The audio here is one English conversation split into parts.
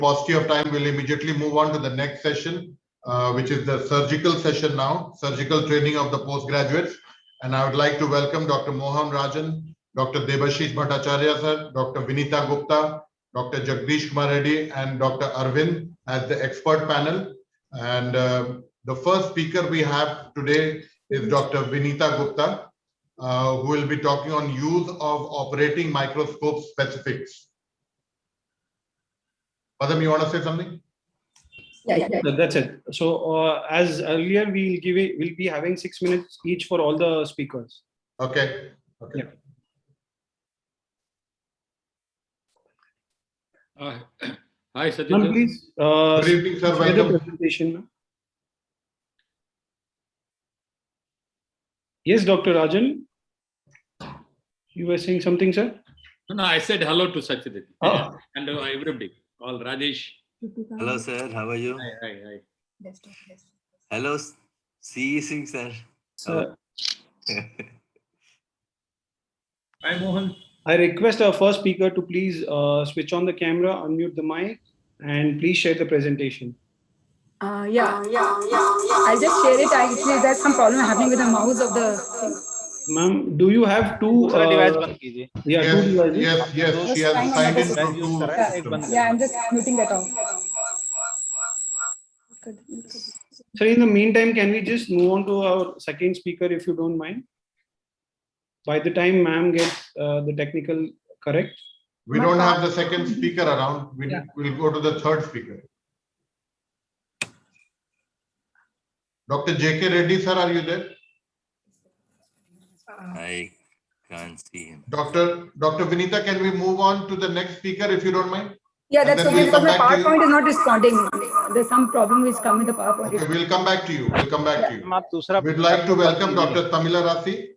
paucity of time, we'll immediately move on to the next session, which is the surgical session now, surgical training of the postgraduates. And I would like to welcome Dr. Mohan Rajan, Dr. Debashish Bhattacharya sir, Dr. Vinita Gupta, Dr. Jagdish Kumar Reddy, and Dr. Arvind as the expert panel. And the first speaker we have today is Dr. Vinita Gupta, who will be talking on use of operating microscope specifics. Padam, you want to say something? Yeah. That's it. So as earlier, we'll be having 6 minutes each for all the speakers. Okay. Yeah. Hi, Satya. Ma'am, please Good evening, sir. share the Welcome. presentation. Ma'am. Yes, Dr. Rajan, you were saying something, sir? No, I said hello to Satyajit. Oh. And everybody. All Rajesh. Hello, sir. How are you? Hi. Hello, CE Singh, sir. Hi, Mohan. I request our first speaker to please switch on the camera, unmute the mic, and please share the presentation. Yeah. I'll just share it. Actually, there's some problem happening with the mouse of the thing. Ma'am, do you have two? Device बंद कीजिए. Yeah, two devices. Yes. She has signed in from two systems. Yeah, I'm just muting that off. So in the meantime, can we just move on to our second speaker, if you don't mind? By the time ma'am gets the technical correct. We don't have the second speaker around. We'll go to the third speaker. Dr. J.K. Reddy, sir, are you there? I can't see him. Dr. Vinita, can we move on to the next speaker, if you don't mind? Yeah, that's And then okay, we'll because my come back to you. PowerPoint is not responding. There's some problem which come with the PowerPoint. Okay, we'll come back to you. Ma'am आप दूसरा We'd like to welcome Dr. Tamila Rasi,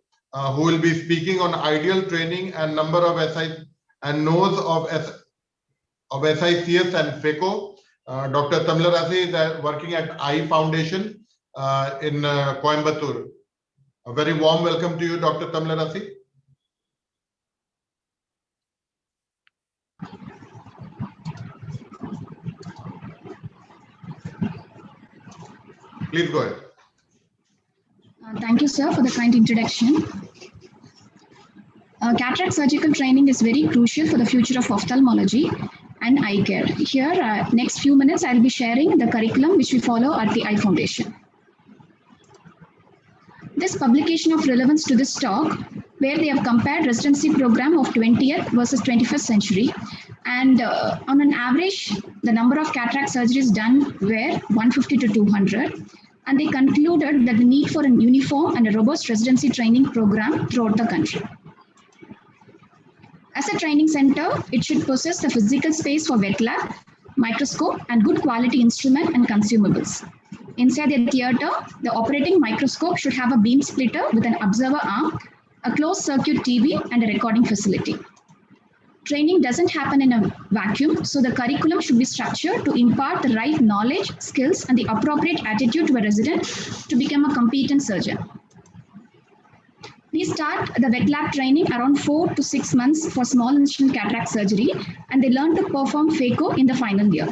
who will be speaking on ideal training and number of SI and nodes of SICS and FECO. Dr. Tamila Rasi is working at I Foundation in Coimbatore. A very warm welcome to you, Dr. Tamila Rasi. Please go ahead. Thank you, sir, for the kind introduction. Cataract surgical training is very crucial for the future of ophthalmology and eye care. Here, next few minutes, I'll be sharing the curriculum which we follow at the Eye Foundation. This publication of relevance to this talk, where they have compared residency program of 20th versus 21st century. And on an average, the number of cataract surgeries done were 150 to 200. And they concluded that the need for a uniform and a robust residency training program throughout the country. As a training center, it should possess the physical space for wet lab, microscope, and good quality instrument and consumables. Inside the theater, the operating microscope should have a beam splitter with an observer arm, a closed circuit TV, and a recording facility. Training doesn't happen in a vacuum, so the curriculum should be structured to impart the right knowledge, skills, and the appropriate attitude to a resident to become a competent surgeon. We start the wet lab training around 4 to 6 months for small incision cataract surgery, and they learn to perform phaco in the final year.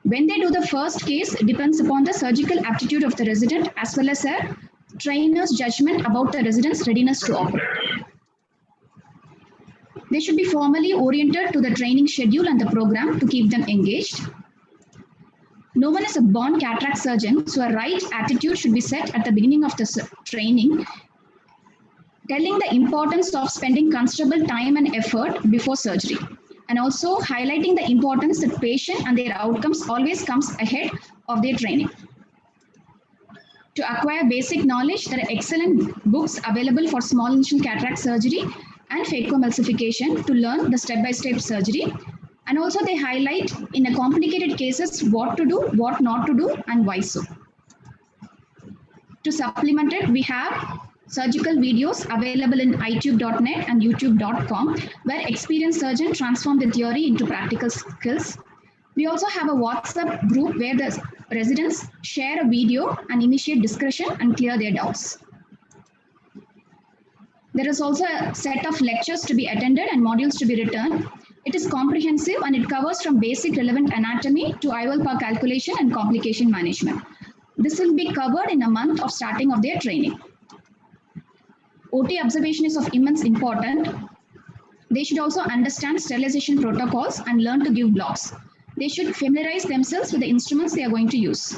When they do the first case, it depends upon the surgical aptitude of the resident as well as a trainer's judgment about the resident's readiness to operate. They should be formally oriented to the training schedule and the program to keep them engaged. No one is a born cataract surgeon, so a right attitude should be set at the beginning of the training, telling the importance of spending considerable time and effort before surgery, and also highlighting the importance that patient and their outcomes always comes ahead of their training. To acquire basic knowledge, there are excellent books available for small incision cataract surgery and phacoemulsification to learn the step-by-step surgery. And also they highlight in a complicated cases what to do, what not to do, and why so. To supplement it, we have surgical videos available in itube.net and youtube.com, where experienced surgeons transform the theory into practical skills. We also have a WhatsApp group where the residents share a video and initiate discussion and clear their doubts. There is also a set of lectures to be attended and modules to be written. It is comprehensive and it covers from basic relevant anatomy to IOL power calculation and complication management. This will be covered in a month of starting of their training. OT observation is of immense importance. They should also understand sterilization protocols and learn to give blocks. They should familiarize themselves with the instruments they are going to use.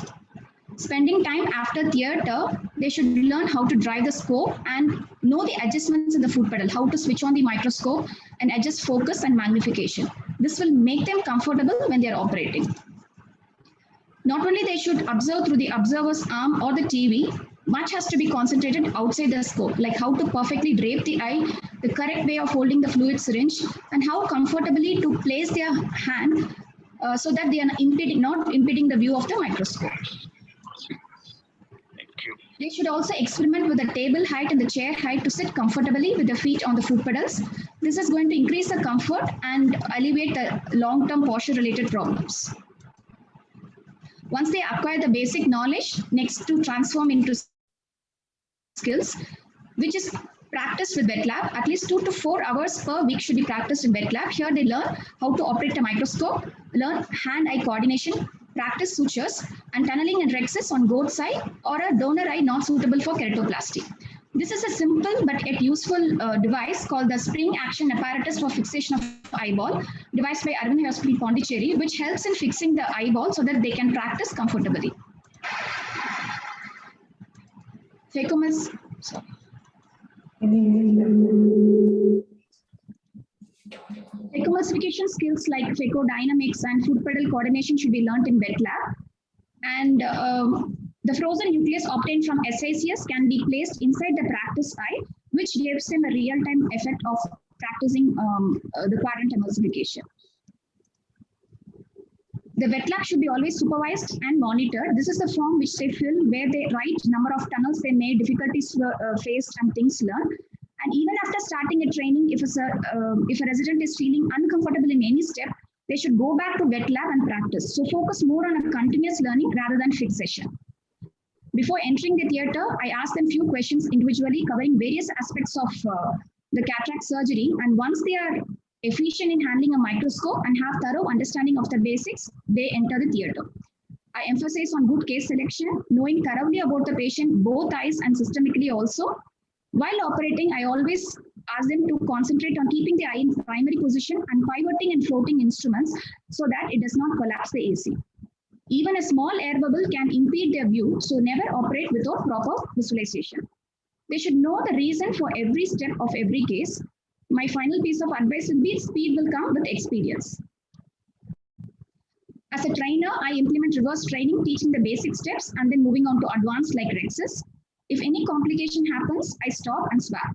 Spending time after theater, they should learn how to drive the scope and know the adjustments in the foot pedal, how to switch on the microscope and adjust focus and magnification. This will make them comfortable when they are operating. Not only they should observe through the observer's arm or the TV, much has to be concentrated outside the scope, like how to perfectly drape the eye, the correct way of holding the fluid syringe, and how comfortably to place their hand so that they are not impeding the view of the microscope. They should also experiment with the table height and the chair height to sit comfortably with the feet on the foot pedals. This is going to increase the comfort and alleviate the long-term posture-related problems. Once they acquire the basic knowledge, next to transform into skills, which is practiced with wet lab. At least 2 to 4 hours per week should be practiced in wet lab. Here they learn how to operate a microscope, learn hand-eye coordination, practice sutures and tunneling and rhexis on both sides or a donor eye not suitable for keratoplasty. This is a simple but yet useful device called the spring action apparatus for fixation of eyeball, devised by Aravind Hospital Pondicherry, which helps in fixing the eyeball so that they can practice comfortably. Phacoemulsification skills like phaco-dynamics and foot pedal coordination should be learnt in wet lab. And the frozen nucleus obtained from SICS can be placed inside the practice eye, which gives them a real-time effect of practicing the quadrant emulsification. The wet lab should be always supervised and monitored. This is the form which they fill where they write number of tunnels they made, difficulties faced and things learned. And even after starting a training, if a resident is feeling uncomfortable in any step, they should go back to wet lab and practice. So focus more on a continuous learning rather than fixation. Before entering the theater, I asked them few questions individually covering various aspects of the cataract surgery. And once they are efficient in handling a microscope and have thorough understanding of the basics, they enter the theater. I emphasize on good case selection, knowing thoroughly about the patient, both eyes and systemically also. While operating, I always ask them to concentrate on keeping the eye in primary position and pivoting and floating instruments so that it does not collapse the AC. Even a small air bubble can impede their view, so never operate without proper visualization. They should know the reason for every step of every case. My final piece of advice will be speed will come with experience. As a trainer, I implement reverse training, teaching the basic steps and then moving on to advanced like rhexis. If any complication happens, I stop and swap.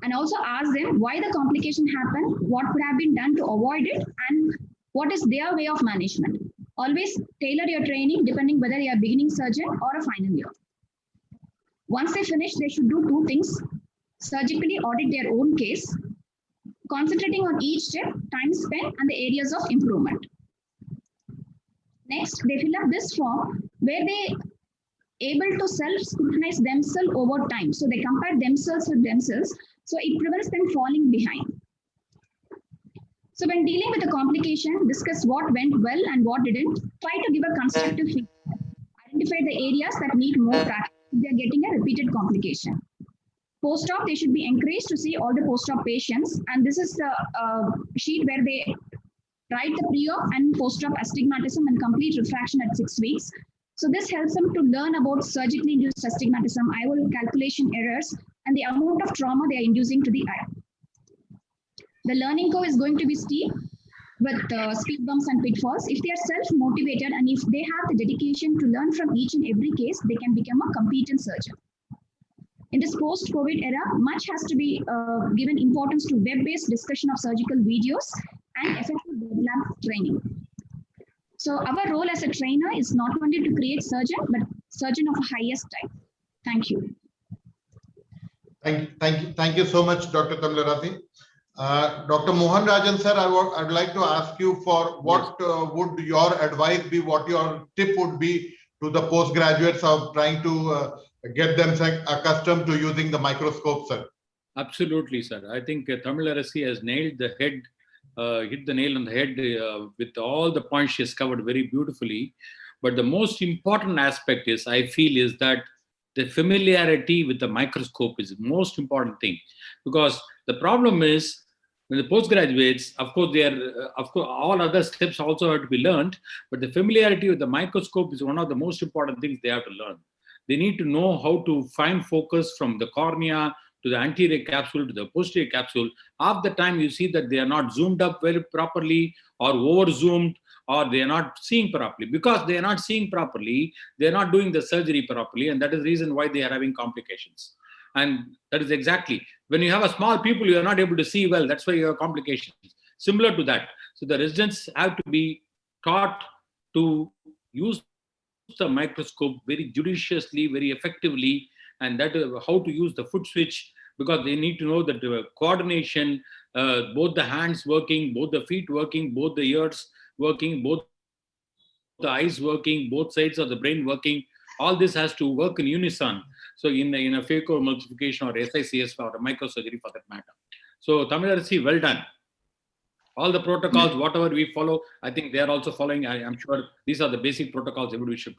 And also ask them why the complication happened, what could have been done to avoid it, and what is their way of management. Always tailor your training depending whether you are a beginning surgeon or a final year. Once they finish, they should do 2 things. Surgically audit their own case, concentrating on each step, time spent, and the areas of improvement. Next, they fill up this form where they able to self-scrutinize themselves over time. So they compare themselves with themselves. So it prevents them falling behind. So when dealing with a complication, discuss what went well and what didn't. Try to give a constructive feedback. Identify the areas that need more practice if they are getting a repeated complication. Post-op, they should be encouraged to see all the post-op patients. And this is the sheet where they write the pre-op and post-op astigmatism and complete refraction at 6 weeks. So this helps them to learn about surgically induced astigmatism, IOL calculation errors, and the amount of trauma they are inducing to the eye. The learning curve is going to be steep with speed bumps and pitfalls. If they are self-motivated and if they have the dedication to learn from each and every case, they can become a competent surgeon. In this post-COVID era, much has to be given importance to web-based discussion of surgical videos and effective web lab training. So our role as a trainer is not only to create surgeon, but surgeon of highest type. Thank you. Thank you so much, Dr. Tamilarathi. Dr. Mohan Rajan, sir, I'd like to ask you for what would your advice be, what your tip would be to the postgraduates of trying to get them accustomed to using the microscope, sir? Absolutely, sir. I think Tamilarathi has nailed the head hit the nail on the head with all the points she has covered very beautifully. But the most important aspect is, I feel, is that the familiarity with the microscope is the most important thing. Because the problem is, when the postgraduates, of course, they are, of course, all other steps also have to be learned, but the familiarity with the microscope is one of the most important things they have to learn. They need to know how to find focus from the cornea to the anterior capsule to the posterior capsule. Half the time you see that they are not zoomed up very properly or over zoomed, or they are not seeing properly. Because they are not seeing properly, they are not doing the surgery properly, and that is the reason why they are having complications. And that is exactly, when you have a small pupil, you are not able to see well, that's why you have complications. Similar to that. So the residents have to be taught to use the microscope very judiciously, very effectively, and that is how to use the foot switch, because they need to know that the coordination, both the hands working, both the feet working, both the ears working, both the eyes working, both sides of the brain working. All this has to work in unison. So in a phacoemulsification or SICS or a microsurgery for that matter. So Tamil, well done. All the protocols, whatever we follow, I think they are also following. I am sure these are the basic protocols everybody should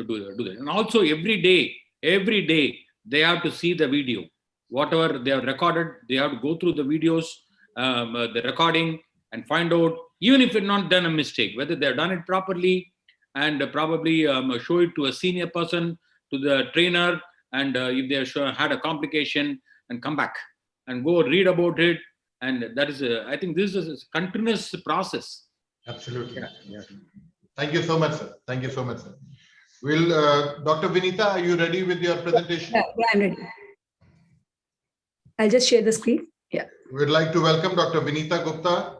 do that. And also every day, they have to see the video. Whatever they have recorded, they have to go through the videos, the recording, and find out, even if it's not done a mistake, whether they have done it properly, and probably show it to a senior person, to the trainer, and if they have had a complication, and come back and go read about it. And that is, I think this is a continuous process. Absolutely. Yeah. Thank you so much, sir. Thank you so much, sir. Will Dr. Vinita, are you ready with your presentation? Yeah, I'm ready. I'll just share the screen. Yeah. We'd like to welcome Dr. Vinita Gupta.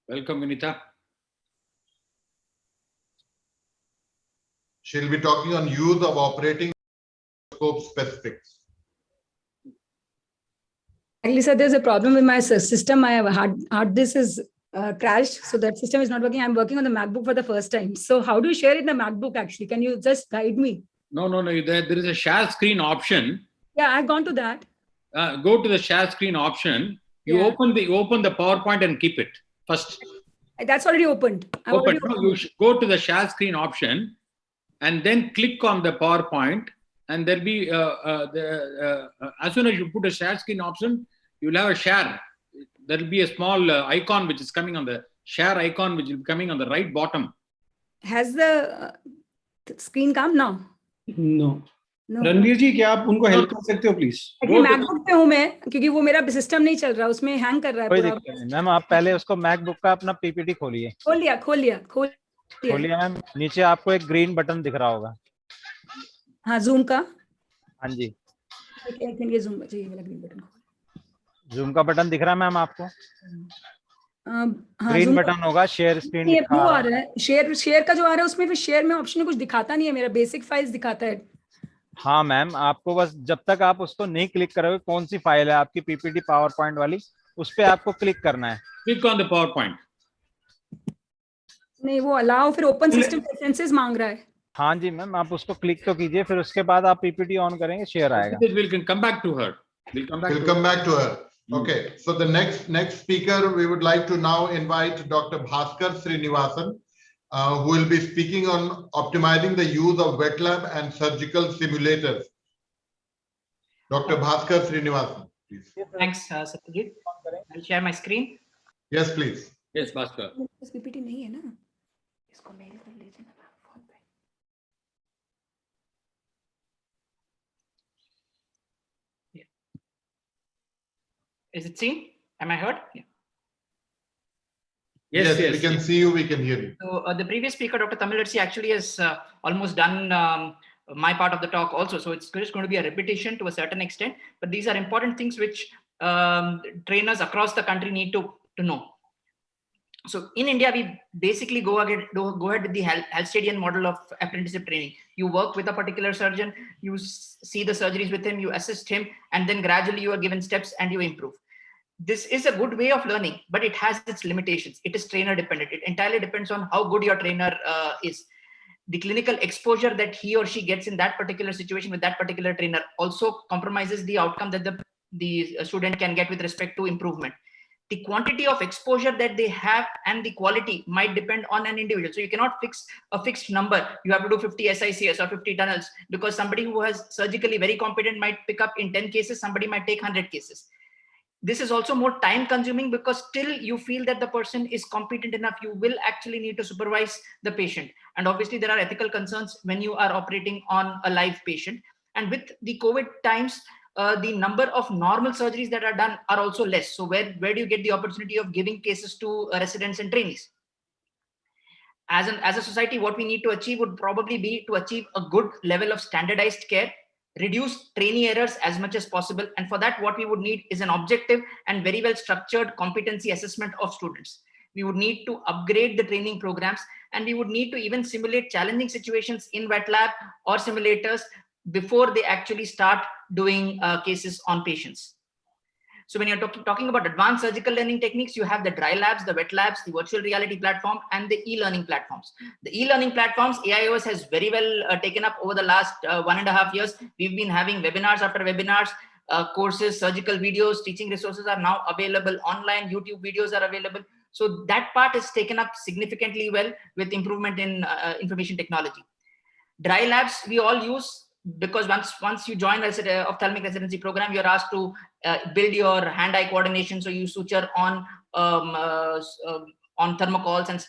Welcome, Vinita. She'll be talking on use of operating scope specifics. Actually, sir, there's a problem with my system. My hard disk is crashed, so that system is not working. I'm working on the MacBook for the first time. So how do you share it in the MacBook actually? Can you just guide me? No. There is a share screen option. Yeah, I've gone to that. Go to the share screen option. You Yeah. open the PowerPoint and keep it first. That's already opened. Open. No, you should go to the share screen option and then click on the PowerPoint, and there'll be as soon as you put a share screen option, you'll have a share. There'll be a small icon which is coming on the share icon, which will be coming on the right bottom. Has the screen come now? No. No. Ranveer जी, क्या आप उनको help कर सकते हो please? Actually, MacBook पे हूँ मैं, क्योंकि वो मेरा सिस्टम नहीं चल रहा, उसमें हैंग कर रहा है कोई पूरा। दिक्कत नहीं मैम, आप पहले उसको मैकबुक का अपना पीपीटी खोलिए। खोलिए मैम, नीचे आपको एक ग्रीन बटन दिख रहा होगा। हाँ, जूम का। हाँ जी, एक मिनट, ये जूम चाहिए वाला ग्रीन बटन। जूम का बटन दिख रहा है मैम आपको? हाँ, ग्रीन बटन होगा, शेयर स्क्रीन ये वो आ रहा है, शेयर का जो आ रहा है, उसमें फिर शेयर में ऑप्शन कुछ दिखाता नहीं है, मेरा बेसिक फाइल्स दिखाता है। हाँ मैम, आपको बस जब तक आप उसको नहीं क्लिक करोगे, कौन सी फाइल है आपकी पीपीटी पावर पॉइंट वाली, उस पे आपको क्लिक करना है। Click on the power point. नहीं, वो अलाउ फिर ओपन सिस्टम प्रेफरेंसेस मांग रहा है। हाँ जी मैम, आप उसको क्लिक तो कीजिए, फिर उसके बाद आप पीपीटी ऑन करेंगे, शेयर आएगा। We'll come back to her. We'll come back to her. Okay, so the next speaker, we would like to now invite Dr. Bhaskar Srinivasan, who will be speaking on optimizing the use of wet lab and surgical simulators. Dr. Bhaskar Srinivasan, please. Thanks, Satyajit. I'll share my screen. Yes, please. Yes, Bhaskar. PPT नहीं है ना, इसको mail कर लीजिए ना phone पे। Is it seen? Am I heard? Yeah. Yes, we can see you, we can hear you. So the previous speaker, Dr. Tamilarachi, actually has almost done my part of the talk also. So it's just going to be a repetition to a certain extent, but these are important things which trainers across the country need to know. So in India, we basically go ahead with the Halstadian model of apprenticeship training. You work with a particular surgeon, you see the surgeries with him, you assist him, and then gradually you are given steps and you improve. This is a good way of learning, but it has its limitations. It is trainer dependent. It entirely depends on how good your trainer is. the clinical exposure that he or she gets in that particular situation with that particular trainer also compromises the outcome that the student can get with respect to improvement. The quantity of exposure that they have and the quality might depend on an individual. So you cannot fix a fixed number. You have to do 50 SICS or 50 tunnels, because somebody who has surgically very competent might pick up in 10 cases, somebody might take 100 cases. This is also more time consuming, because till you feel that the person is competent enough, you will actually need to supervise the patient. And obviously there are ethical concerns when you are operating on a live patient. And with the COVID times, the number of normal surgeries that are done are also less. So where do you get the opportunity of giving cases to residents and trainees? As a society, what we need to achieve would probably be to achieve a good level of standardized care, reduce trainee errors as much as possible. And for that, what we would need is an objective and very well structured competency assessment of students. We would need to upgrade the training programs, and we would need to even simulate challenging situations in wet lab or simulators before they actually start doing cases on patients. So when you're talking about advanced surgical learning techniques, you have the dry labs, the wet labs, the virtual reality platform, and the e-learning platforms. The e-learning platforms, AIOS has very well taken up over the last 1.5 years. We've been having webinars after webinars, courses, surgical videos, teaching resources are now available online, YouTube videos are available. So that part is taken up significantly well with improvement in information technology. Dry labs we all use, because once you join ophthalmic residency program, you're asked to build your hand-eye coordination. So you suture on thermocols and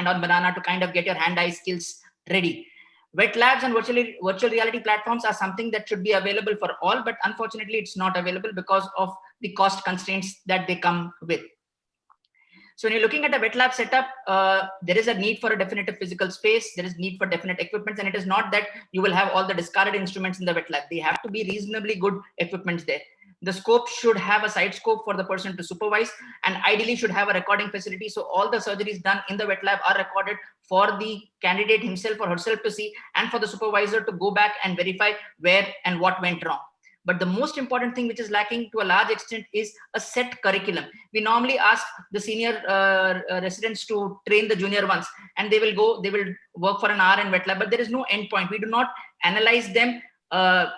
on banana to kind of get your hand-eye skills ready. Wet labs and virtual reality platforms are something that should be available for all, but unfortunately it's not available because of the cost constraints that they come with. So when you're looking at a wet lab setup, there is a need for a definitive physical space. There is need for definite equipments, and it is not that you will have all the discarded instruments in the wet lab. They have to be reasonably good equipments there. The scope should have a side scope for the person to supervise, and ideally should have a recording facility. So all the surgeries done in the wet lab are recorded for the candidate himself or herself to see, and for the supervisor to go back and verify where and what went wrong. But the most important thing which is lacking to a large extent is a set curriculum. We normally ask the senior residents to train the junior ones, and they will work for an hour in wet lab, but there is no end point. We do not analyze them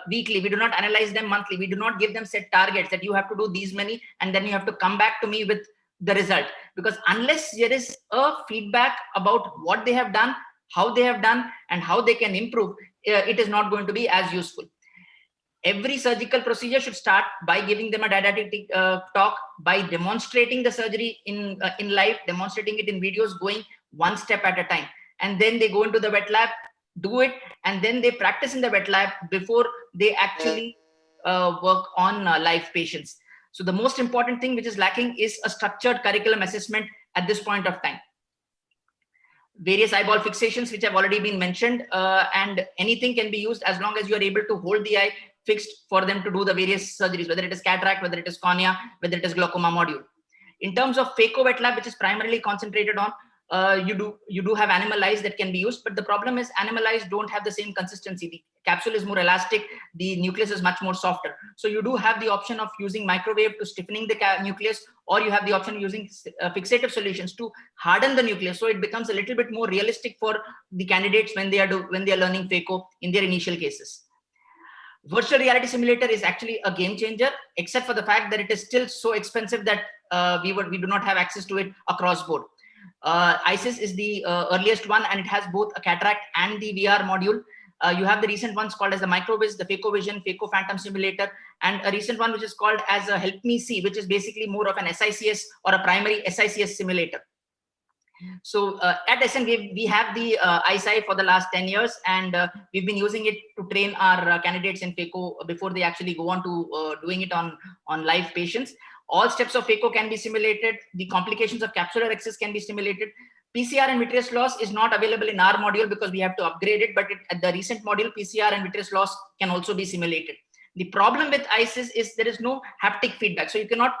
weekly. We do not analyze them monthly. We do not give them set targets that you have to do these many, and then you have to come back to me with the result. Because unless there is a feedback about what they have done, how they have done, and how they can improve, it is not going to be as useful. Every surgical procedure should start by giving them a didactic talk, by demonstrating the surgery in live, demonstrating it in videos, going one step at a time. And then they go into the wet lab, do it, and then they practice in the wet lab before they actually work on live patients. So the most important thing which is lacking is a structured curriculum assessment at this point of time. Various eyeball fixations, which have already been mentioned, and anything can be used as long as you are able to hold the eye fixed for them to do the various surgeries, whether it is cataract, whether it is cornea, whether it is glaucoma module. In terms of phaco wet lab, which is primarily concentrated on, you do have animal eyes that can be used, but the problem is animal eyes don't have the same consistency. The capsule is more elastic, the nucleus is much more softer. So you do have the option of using microwave to stiffening the nucleus, or you have the option of using fixative solutions to harden the nucleus. So it becomes a little bit more realistic for the candidates when they are learning phaco in their initial cases. Virtual reality simulator is actually a game changer, except for the fact that it is still so expensive that we do not have access to it across board. ISIS is the earliest one, and it has both a cataract and the VR module. You have the recent ones called as the MicroViz, the PhacoVision, Phaco Phantom Simulator, and a recent one which is called as a Help Me See, which is basically more of an SICS or a primary SICS simulator. So at SN, we have the ISI for the last 10 years, and we've been using it to train our candidates in phaco before they actually go on to doing it on live patients. All steps of phaco can be simulated. The complications of capsular access can be simulated. PCR and vitreous loss is not available in our module because we have to upgrade it, but at the recent module, PCR and vitreous loss can also be simulated. The problem with ISIS is there is no haptic feedback, so you cannot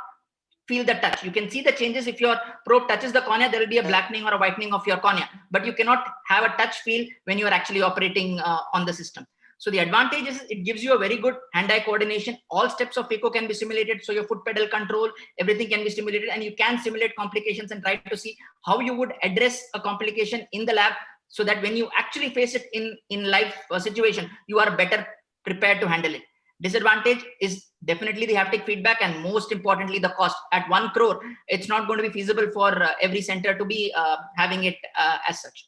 feel the touch. You can see the changes. If your probe touches the cornea, there will be a blackening or a whitening of your cornea, but you cannot have a touch feel when you are actually operating on the system. So the advantage is it gives you a very good hand-eye coordination. All steps of phaco can be simulated. So your foot pedal control, everything can be simulated, and you can simulate complications and try to see how you would address a complication in the lab so that when you actually face it in life situation, you are better prepared to handle it. Disadvantage is definitely the haptic feedback, and most importantly, the cost. At 1 crore, it's not going to be feasible for every center to be having it as such.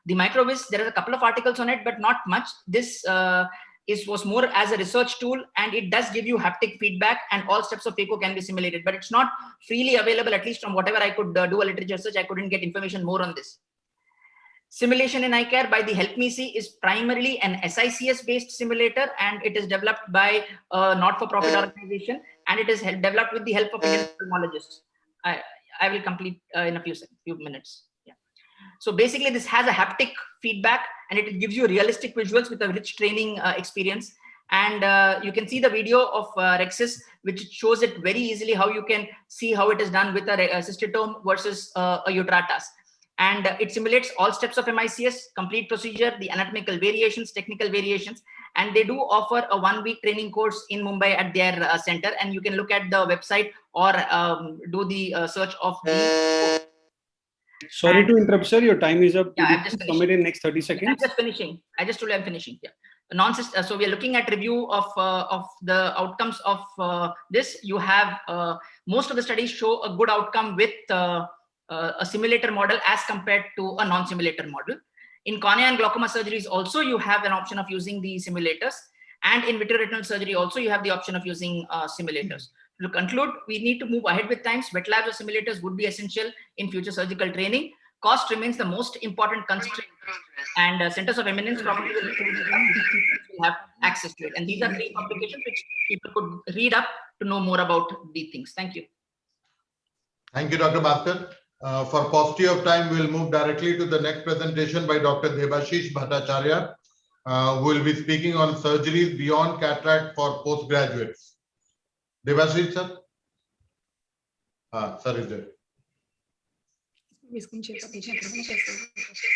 The MicroVis, there are a couple of articles on it, but not much. This was more as a research tool, and it does give you haptic feedback, and all steps of phaco can be simulated, but it's not freely available. At least from whatever I could do a literature search, I couldn't get information more on this. Simulation in eye care by the Help Me See is primarily an SICS based simulator, and it is developed by a not-for-profit organization, and it is developed with the help of Indian ophthalmologists. I will complete in a few minutes. Yeah. So basically, this has a haptic feedback, and it gives you realistic visuals with a rich training experience. And you can see the video of Rexis, which shows it very easily how you can see how it is done with a cystotome versus a Utratas. And it simulates all steps of MICS, complete procedure, the anatomical variations, technical variations, and they do offer a 1-week training course in Mumbai at their center. And you can look at the website or do the search of the. Sorry to interrupt, sir. Your time is up. Yeah, I'm just submit in next 30 seconds. I'm just finishing. I just told you I'm finishing. Yeah. So we are looking at review of the outcomes of this. You have most of the studies show a good outcome with a simulator model as compared to a non-simulator model. In cornea and glaucoma surgeries also, you have an option of using the simulators, and in vitreoretinal surgery also, you have the option of using simulators. To conclude, we need to move ahead with times. Wet labs or simulators would be essential in future surgical training. Cost remains the most important constraint, and centers of eminence probably will have access to it. And these are 3 publications which people could read up to know more about these things. Thank you. Thank you, Dr. Bhaskar. For paucity of time, we'll move directly to the next presentation by Dr. Debashish Bhattacharya, who will be speaking on surgeries beyond cataract for postgraduates. Debashish, sir? Sir is there.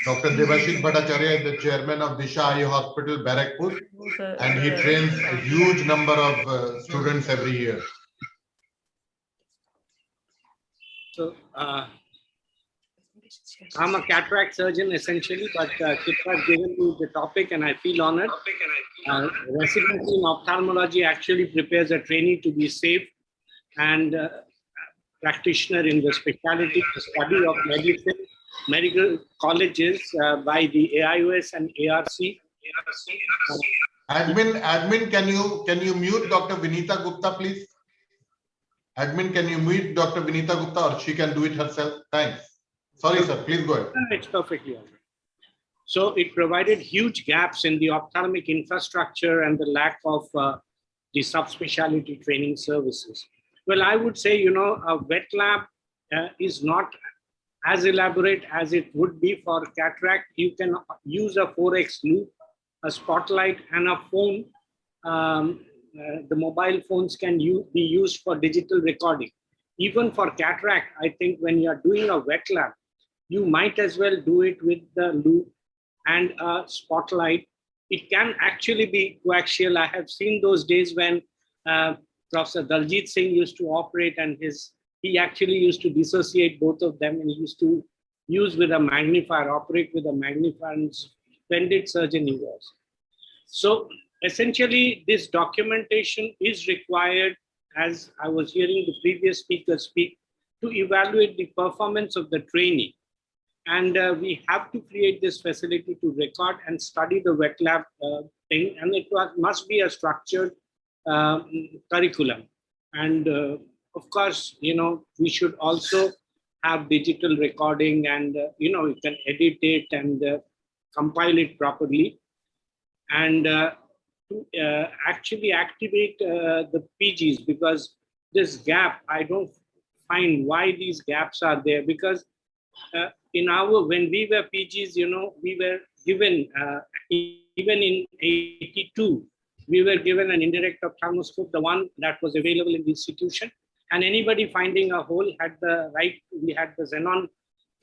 Dr. Debashish Bhattacharya is the chairman of Disha Eye Hospital, Barakpur, and he trains a huge number of students every year. So, I'm a cataract surgeon essentially, but Kip has given me the topic and I feel honored. Residency in ophthalmology actually prepares a trainee to be safe and practitioner in the specialty, the study of medicine, medical colleges by the AIOS and ARC. Admin, can you mute Dr. Vinita Gupta, please? Admin, can you mute Dr. Vinita Gupta, or she can do it herself? Thanks. Sorry, sir. Please go ahead. It's perfectly all right. So it provided huge gaps in the ophthalmic infrastructure and the lack of the subspecialty training services. Well, I would say, you know, a wet lab is not as elaborate as it would be for cataract. You can use a 4X loop, a spotlight, and a phone. The mobile phones can be used for digital recording. Even for cataract, I think when you're doing a wet lab, you might as well do it with the loop and a spotlight. It can actually be coaxial. I have seen those days when Professor Daljit Singh used to operate, and he actually used to dissociate both of them, and he used to use with a magnifier, operate with a magnifier, and splendid surgeon he was. So essentially, this documentation is required, as I was hearing the previous speaker speak, to evaluate the performance of the trainee. And we have to create this facility to record and study the wet lab thing, and it must be a structured curriculum. And of course, you know, we should also have digital recording, and you know, you can edit it and compile it properly. And to actually activate the PGs, because this gap, I don't find why these gaps are there, because when we were PGs, you know, we were given, even in 82, we were given an indirect ophthalmoscope, the one that was available in the institution, and anybody finding a hole had the right, we had the xenon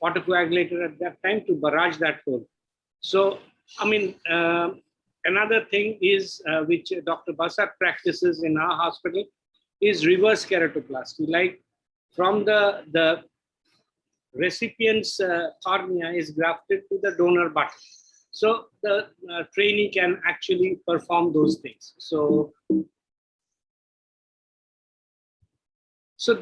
photocoagulator at that time to barrage that hole. So, I mean, another thing is, which Dr. Basar practices in our hospital, is reverse keratoplasty. Like from the recipient's cornea is grafted to the donor button. So the trainee can actually perform those things. So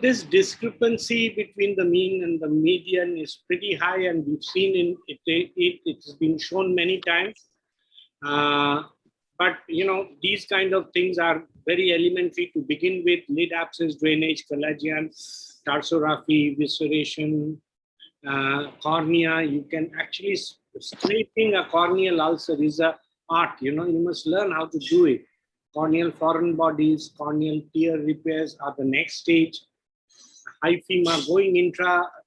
this discrepancy between the mean and the median is pretty high, and we've seen it's been shown many times. But these kind of things are very elementary to begin with: lid abscess drainage, collagen, tarsorrhaphy, visceration, cornea. You can actually scraping a corneal ulcer is a art. You must learn how to do it. Corneal foreign bodies, corneal tear repairs are the next stage. Hyphema going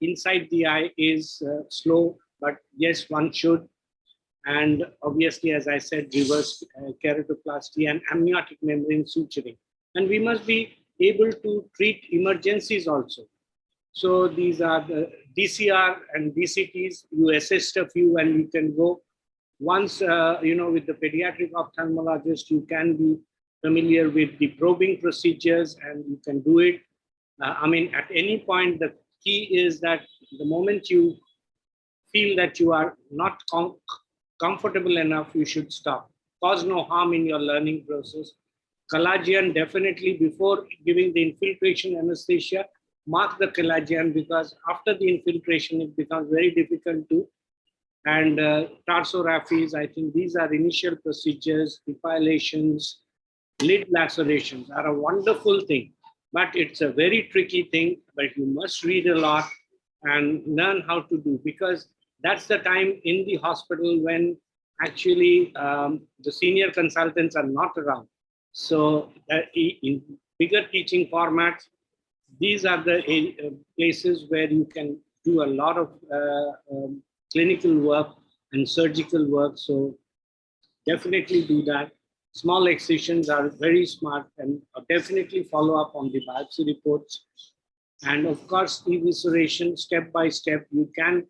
inside the eye is slow, but yes, one should. And obviously, as I said, reverse keratoplasty and amniotic membrane suturing. And we must be able to treat emergencies also. So these are the DCR and DCTs. You assist a few and you can go. Once, with the pediatric ophthalmologist, you can be familiar with the probing procedures and you can do it. At any point, the key is that the moment you feel that you are not comfortable enough, you should stop. Cause no harm in your learning process. Collagen, definitely before giving the infiltration anesthesia, mark the collagen, because after the infiltration, it becomes very difficult to. And tarsorrhaphies, I think these are initial procedures. Depilations, lid lacerations are a wonderful thing, but it's a very tricky thing. But you must read a lot and learn how to do, because that's the time in the hospital when actually the senior consultants are not around. So in bigger teaching formats, these are the places where you can do a lot of clinical work and surgical work. So definitely do that. Small excisions are very smart, and definitely follow up on the biopsy reports. And of course, evisceration, step by step, you can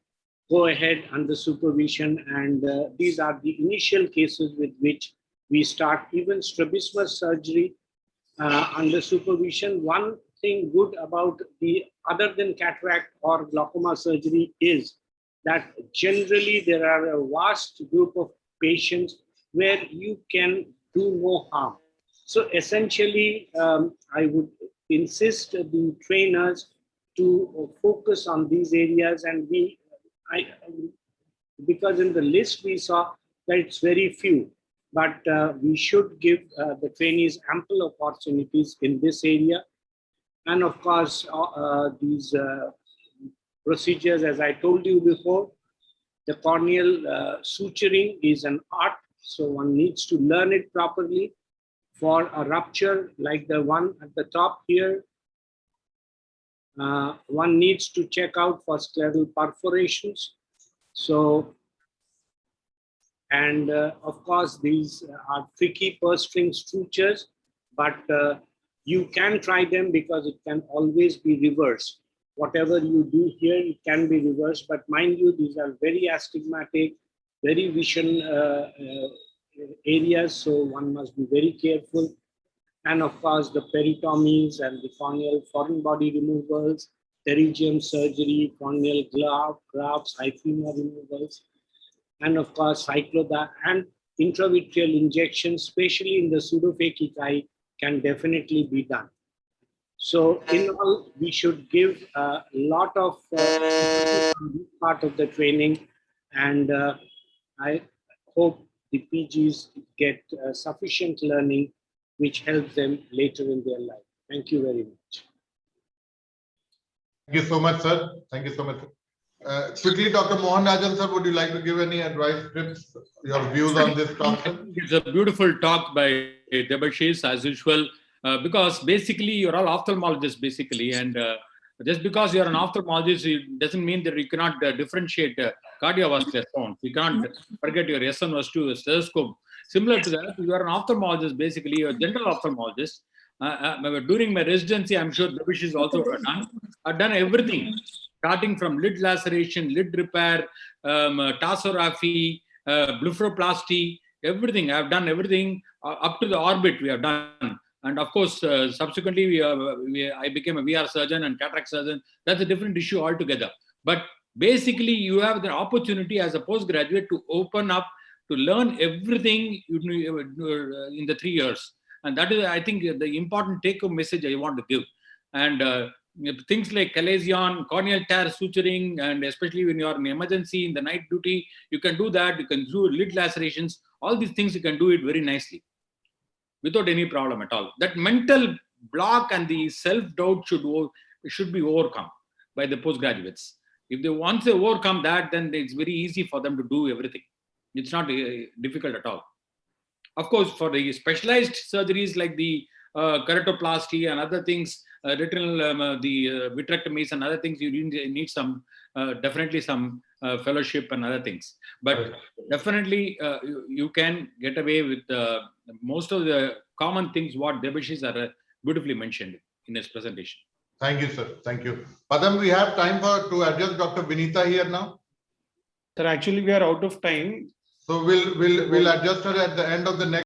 go ahead under supervision. And these are the initial cases with which we start. Even strabismus surgery under supervision. One thing good about the other than cataract or glaucoma surgery is that generally there are a vast group of patients where you can do no harm. So essentially, I would insist the trainers to focus on these areas, and because in the list we saw that it's very few, but we should give the trainees ample opportunities in this area. And of course, these procedures, as I told you before, the corneal suturing is an art, so one needs to learn it properly. For a rupture like the one at the top here, one needs to check out for scleral perforations. So, and of course, these are tricky purse string sutures, but you can try them because it can always be reversed. Whatever you do here, it can be reversed, but mind you, these are very astigmatic, very vision areas, so one must be very careful. And of course, the peritomies and the corneal foreign body removals, pterygium surgery, corneal grafts, hyphema removals, and of course, cycloda and intravitreal injections, especially in the pseudophakic eye, can definitely be done. So in all, we should give a lot of part of the training, and I hope the PGs get sufficient learning which helps them later in their life. Thank you very much. Thank you so much, sir. Thank you so much. Quickly, Dr. Mohan Rajan, sir, would you like to give any advice, tips, your views on this concept? It's a beautiful talk by Debashish, as usual, because basically you're all ophthalmologists, basically, and just because you're an ophthalmologist, it doesn't mean that you cannot differentiate cardiovascular sounds. You can't forget your S1, S2, stethoscope. Similar to that, you are an ophthalmologist, basically, you're a general ophthalmologist. During my residency, I'm sure Debashish is also done. I've done everything, starting from lid laceration, lid repair, tarsorrhaphy, blepharoplasty, everything. I've done everything up to the orbit we have done. And of course, subsequently, I became a VR surgeon and cataract surgeon. That's a different issue altogether. But Basically, you have the opportunity as a postgraduate to open up, to learn everything in the 3 years. And that is, I think, the important take-home message I want to give. And things like chalazion, corneal tear suturing, and especially when you are in emergency in the night duty, you can do that. You can do lid lacerations. All these things you can do it very nicely without any problem at all. That mental block and the self-doubt should be overcome by the postgraduates. If once they overcome that, then it's very easy for them to do everything. It's not difficult at all. Of course, for the specialized surgeries like the keratoplasty and other things, retinal, the vitrectomies and other things, you need some, definitely some fellowship and other things. But definitely you can get away with most of the common things what Debashish are beautifully mentioned in his presentation. Thank you, sir. Thank you. Padam, we have time to address Dr. Vinita here now. Sir, actually, we are out of time. So we'll adjust her at the end of the next